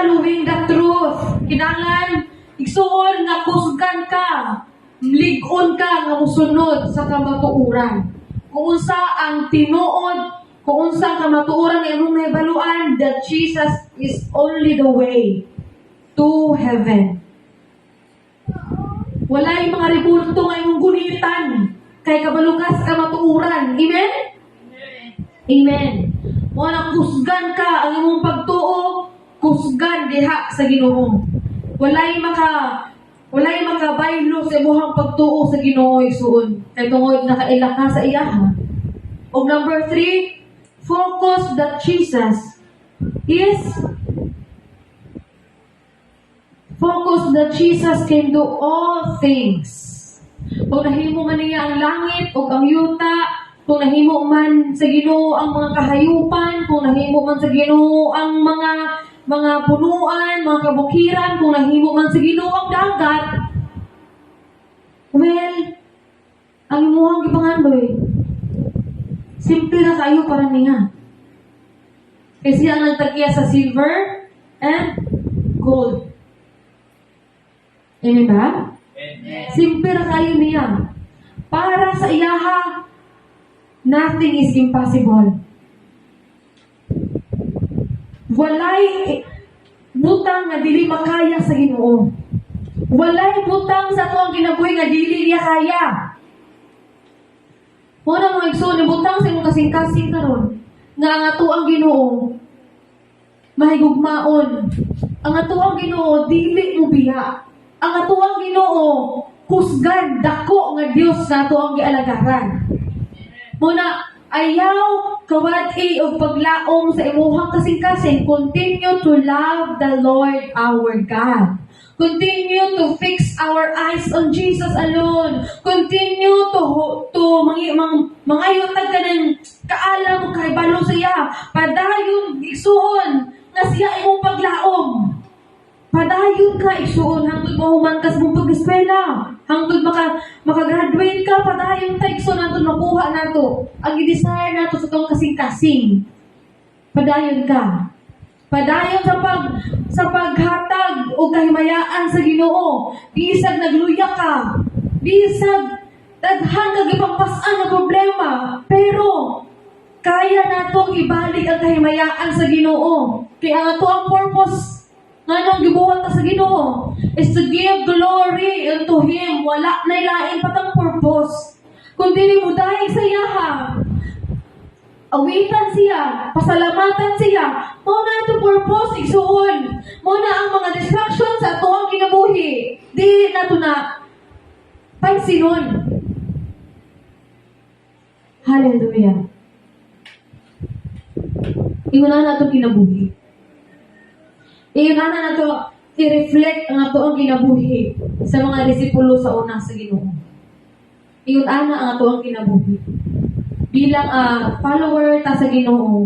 following the truth. Kinahanglan igsuon nga kusgan ka, ligon ka nga musunod sa kamatuoran. Kung unsa ang tinuod, kung unsa ang kamatuoran nga imong nahibaluan, that Jesus is only the way to heaven. Walay mga rebulto nga imong gunitan kay kabalukas kamatuoran. Amen? Amen. Mo na kusgan ka ang imong pagtuo, kusgan diha sa Ginoo. Walay makabaylo sa imong pagtuo sa Ginoo igsuon. Kay tungod nakaila ka sa iya. O number 3, focus that Jesus can do all things. Kung nahimo man niya ang langit o ang yuta, kung nahimo man sa Ginoo ang mga kahayupan, kung nahimo man sa Ginoo ang mga punuan, mga kabukiran, kung nahimo man sa Ginoo ang dagat, well, ang imuhang gipangandoy, simple na kayo para niya. Kasi ang nagtagya sa silver and gold. Amen ba? Amen. Simple na kayo niya. Para sa iyaha, nothing is impossible. Walay butang nga dili makaya sa Ginoo. Walay butang sa tuang kinabuhi nga dili niya kaya. Muna mga igsoon, butang sa imong kasing-kasing karon nga ang ato ang Ginoo mahigugmaon. Ang ato ang Ginoo dili mo biya. Ang ato ang Ginoo kusgan dako nga Dios sa ato ang gialagaran. Muna ayaw kawad-i og paglaom sa imuhang kasing-kasing. Continue to love the Lord our God. Continue to fix our eyes on Jesus alone. Continue to mangayotag ka ng kaalam o kahibalo sa iya. Padayon igsuon na siya imong paglaom. Padayon ka igsuon hangtod mahuman ka sa mong pag-eskwela. Hangtod makagraduate ka, padayon ka igsuon hangtod makuha nato ang i-desire nato sa tong kasing-kasing. Padayon ka. Padayon sa paghatag o kahimayaan sa Ginoo. Bisag nagluya ka. Bisag daghan kag ipagpas-an na problema. Pero kaya natong ibalik ang kahimayaan sa Ginoo. Kaya ang ato ang purpose nganong gibuhat ta sa Ginoo is to give glory unto Him. Wala na ilain patang purpose. Kundi mo dahil sa iyaha. Awitan siya, pasalamatan siya. Muna ito purpose, igsuon. Muna ang mga distractions sa ito ang kinabuhi. Di na ito na pansinon. Hallelujah. Inguna na ito kinabuhi. Inguna na ito i-reflect ang ito ang kinabuhi sa mga disipulo sa una sa Ginoo. Inguna na ang ito ang kinabuhi. Bilang follower ta sa Ginoo,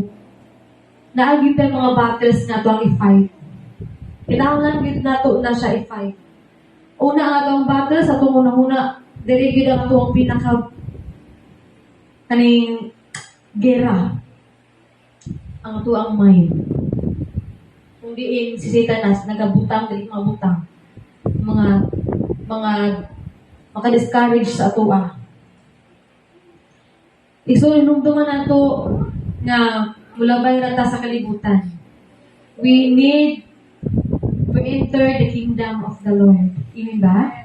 naagid tayo mga battles na ito ang i-fight. Kinahanglan gid nato na siya i-fight. Una ang atong battle sa itong una-una, diri gid ang atong pinaka kaning gera. Ang ato ang mind. Kung diin si Satanas nagabutang dili mabutang. Mga maka-discourage sa atoa. So, inumduman nato na mulabay na ta sa kalibutan. We need to enter the kingdom of the Lord. Amen ba?